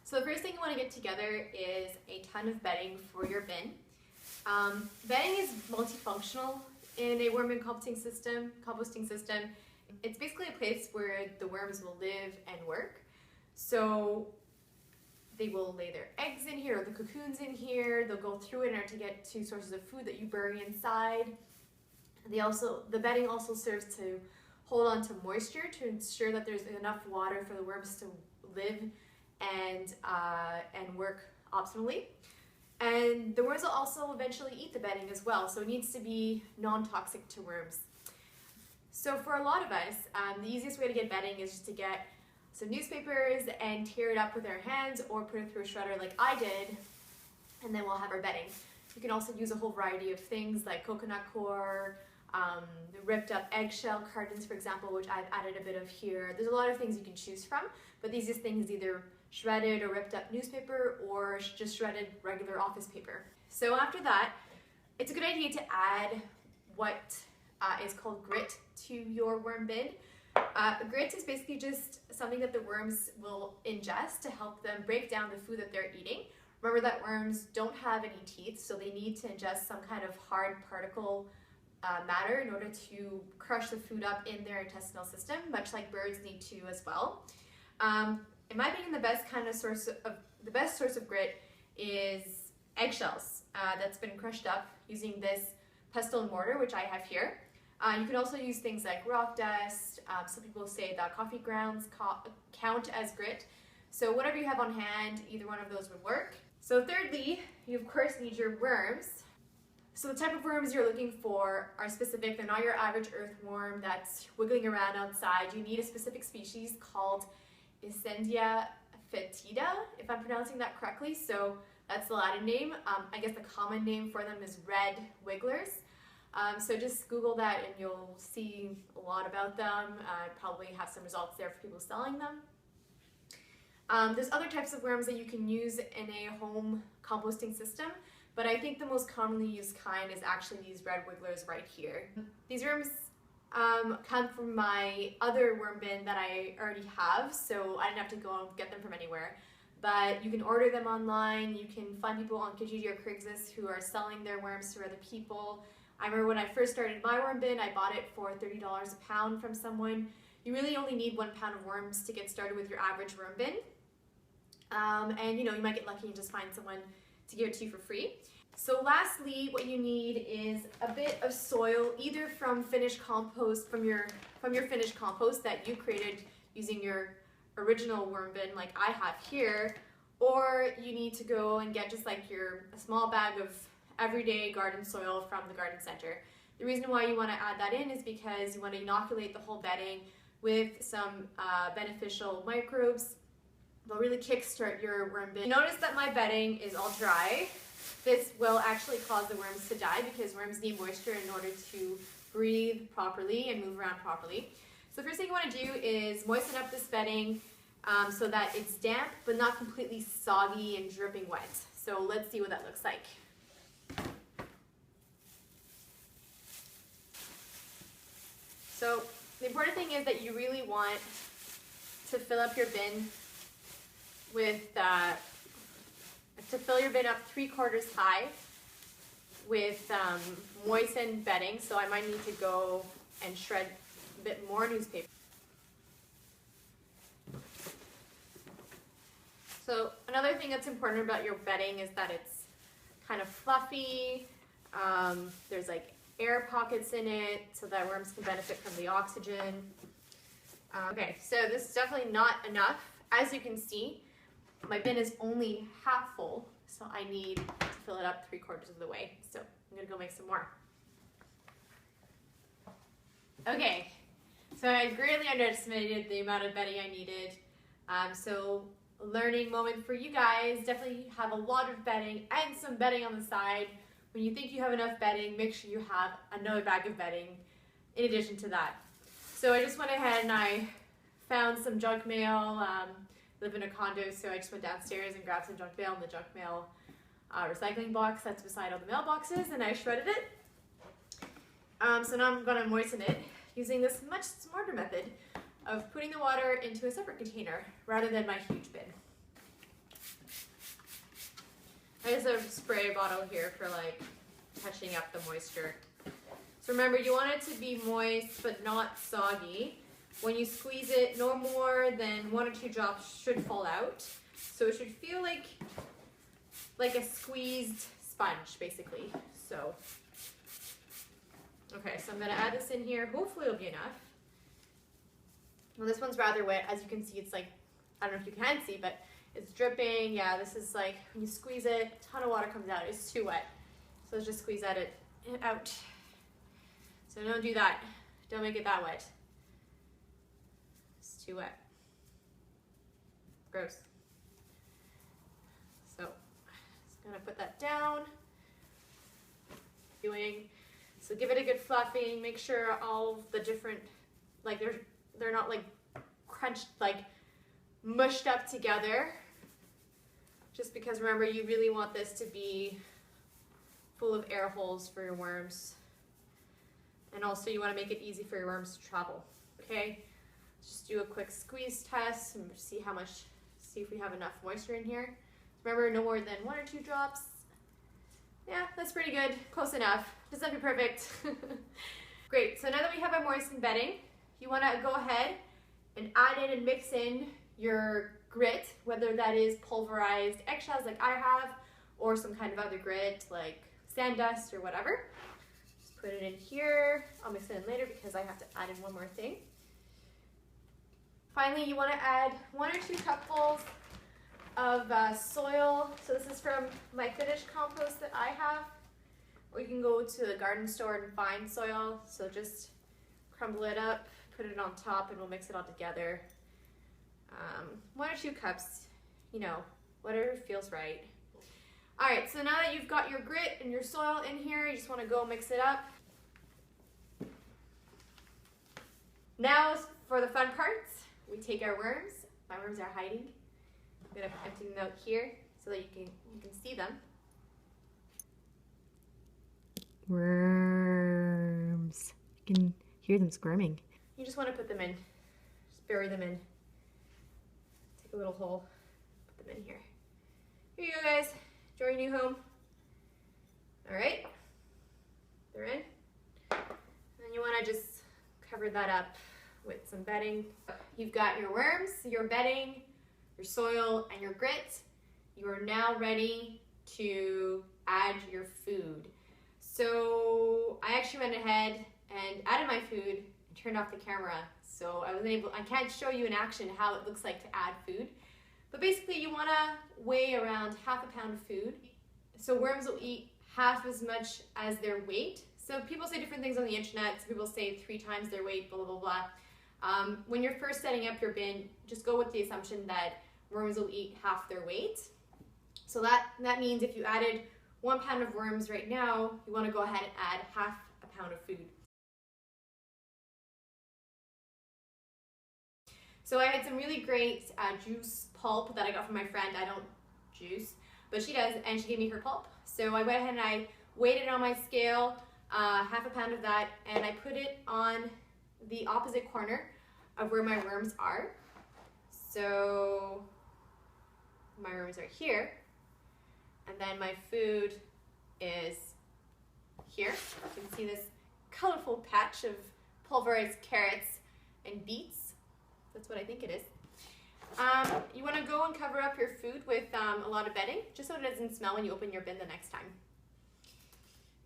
So the first thing you want to get together is a ton of bedding for your bin. Bedding is multifunctional in a worm and composting system. It's basically a place where the worms will live and work. So they will lay their eggs in here, or the cocoons in here. They'll go through it in order to get to sources of food that you bury inside. The bedding also serves to hold on to moisture to ensure that there's enough water for the worms to live and work optimally. And the worms will also eventually eat the bedding as well, so it needs to be non-toxic to worms. So for a lot of us, the easiest way to get bedding is just to get some newspapers and tear it up with our hands or put it through a shredder like I did, and then we'll have our bedding. You can also use a whole variety of things like coconut coir, the ripped up eggshell cartons, for example, which I've added a bit of here. There's a lot of things you can choose from, but the easiest thing is either shredded or ripped up newspaper or just shredded regular office paper. So after that, it's a good idea to add what is called grit to your worm bin. Grit is basically just something that the worms will ingest to help them break down the food that they're eating. Remember that worms don't have any teeth, so they need to ingest some kind of hard particle matter in order to crush the food up in their intestinal system, much like birds need to as well. In my opinion, the best source of grit is eggshells that's been crushed up using this pestle and mortar, which I have here. You can also use things like rock dust. Some people say that coffee grounds count as grit. So whatever you have on hand, either one of those would work. So thirdly, you of course need your worms. So the type of worms you're looking for are specific. They're not your average earthworm that's wiggling around outside. You need a specific species called Essendia fetida, if I'm pronouncing that correctly. So that's the Latin name. I guess the common name for them is red wigglers. So just Google that and you'll see a lot about them. Probably have some results there for people selling them. There's other types of worms that you can use in a home composting system, but I think the most commonly used kind is actually these red wigglers right here. These worms come from my other worm bin that I already have, so I didn't have to go and get them from anywhere. But you can order them online. You can find people on Kijiji or Craigslist who are selling their worms to other people. I remember when I first started my worm bin, I bought it for $30 a pound from someone. You really only need 1 pound of worms to get started with your average worm bin. And you might get lucky and just find someone to give it to you for free. So lastly, what you need is a bit of soil, either from finished compost, from your finished compost that you created using your original worm bin like I have here, or you need to go and get just like a small bag of everyday garden soil from the garden center. The reason why you want to add that in is because you want to inoculate the whole bedding with some beneficial microbes. They'll really kickstart your worm bin. Notice that my bedding is all dry. This will actually cause the worms to die because worms need moisture in order to breathe properly and move around properly. So the first thing you want to do is moisten up this bedding so that it's damp but not completely soggy and dripping wet. So let's see what that looks like. So the important thing is that you really want to fill up your bin with fill your bin up 3/4 high with moistened bedding. So I might need to go and shred a bit more newspaper. So another thing that's important about your bedding is that it's kind of fluffy. There's like air pockets in it so that worms can benefit from the oxygen. Okay, so this is definitely not enough. As you can see, my bin is only half full, so I need to fill it up 3/4 of the way. So I'm gonna go make some more. Okay, so I greatly underestimated the amount of bedding I needed. So learning moment for you guys, definitely have a lot of bedding and some bedding on the side. When you think you have enough bedding, make sure you have another bag of bedding in addition to that. So I just went ahead and I found some junk mail. Live in a condo, so I just went downstairs and grabbed some junk mail in the junk mail recycling box that's beside all the mailboxes, and I shredded it. So now I'm going to moisten it using this much smarter method of putting the water into a separate container rather than my huge bin. I just have a spray bottle here for like touching up the moisture. So remember, you want it to be moist but not soggy. When you squeeze it, no more than 1 or 2 drops should fall out. So it should feel like a squeezed sponge, basically. So, okay, so I'm gonna add this in here. Hopefully it'll be enough. Well, this one's rather wet. As you can see, it's like, I don't know if you can see, but it's dripping. Yeah, this is like, when you squeeze it, a ton of water comes out. It's too wet. So let's just squeeze it out. So don't do that. Don't make it that wet. It's too wet. Gross. So, just gonna put that down. So give it a good fluffing. Make sure all the different, like they're not like crunched, like mushed up together. Just because remember, you really want this to be full of air holes for your worms. And also you want to make it easy for your worms to travel. Okay, just do a quick squeeze test and see if we have enough moisture in here. Remember, no more than 1 or 2 drops. Yeah, that's pretty good. Close enough. Doesn't have to be perfect. Great, so now that we have our moistened bedding, you want to go ahead and add in and mix in your grit, whether that is pulverized eggshells like I have, or some kind of other grit like sand dust or whatever. Just put it in here. I'll mix it in later because I have to add in one more thing. Finally, you want to add 1 or 2 cupfuls of soil. So this is from my finished compost that I have, or you can go to the garden store and find soil. So just crumble it up, put it on top, and we'll mix it all together. 1 or 2 cups, you know, whatever feels right. All right, so now that you've got your grit and your soil in here, you just want to go mix it up. Now for the fun parts, we take our worms. My worms are hiding. I'm gonna empty them out here so that you can see them. Worms. You can hear them squirming. You just want to put them in. Just bury them in. Take a little hole, put them in here. Here you go, guys. Enjoy your new home. All right, they're in. And you want to just cover that up with some bedding. You've got your worms, your bedding, your soil, and your grit. You are now ready to add your food. So I actually went ahead and added my food and turned off the camera. So I can't show you in action how it looks like to add food. But basically you want to weigh around ½ a pound of food. So worms will eat half as much as their weight. So people say different things on the internet. Some people say 3 times their weight, blah, blah, blah. When you're first setting up your bin, just go with the assumption that worms will eat half their weight. So that means if you added 1 pound of worms right now, you want to go ahead and add ½ a pound of food. So I had some really great juice pulp that I got from my friend. I don't juice, but she does, and she gave me her pulp. So I went ahead and I weighed it on my scale, ½ a pound of that, and I put it on the opposite corner of where my worms are. So my worms are here, and then my food is here. You can see this colorful patch of pulverized carrots and beets. That's what I think it is. You want to go and cover up your food with a lot of bedding, just so it doesn't smell when you open your bin the next time.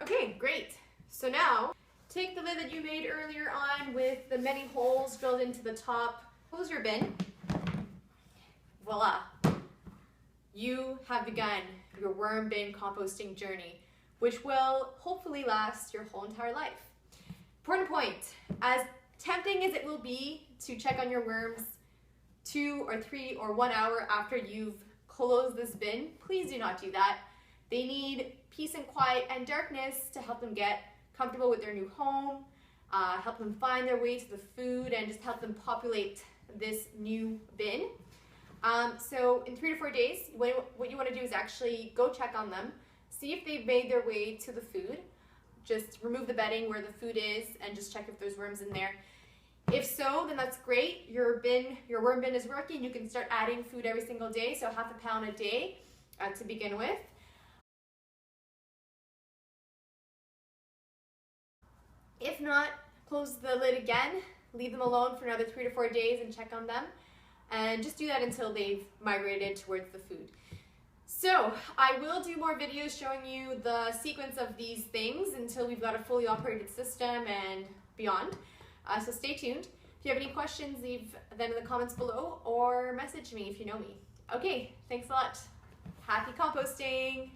Okay, great. So now, take the lid that you made earlier on with the many holes drilled into the top, close your bin. Voila. You have begun your worm bin composting journey, which will hopefully last your whole entire life. Important point, as tempting as it will be to check on your worms 2 or 3 or 1 hour after you've closed this bin, please do not do that. They need peace and quiet and darkness to help them get comfortable with their new home, help them find their way to the food, and just help them populate this new bin. So in 3 to 4 days, what you want to do is actually go check on them, see if they've made their way to the food. Just remove the bedding where the food is and just check if there's worms in there. If so, then that's great. Your worm bin is working. You can start adding food every single day, so ½ a pound a day to begin with. If not, close the lid again, leave them alone for another 3 to 4 days and check on them. And just do that until they've migrated towards the food. So I will do more videos showing you the sequence of these things until we've got a fully operated system and beyond. So stay tuned. If you have any questions, leave them in the comments below or message me if you know me. Okay, thanks a lot. Happy composting!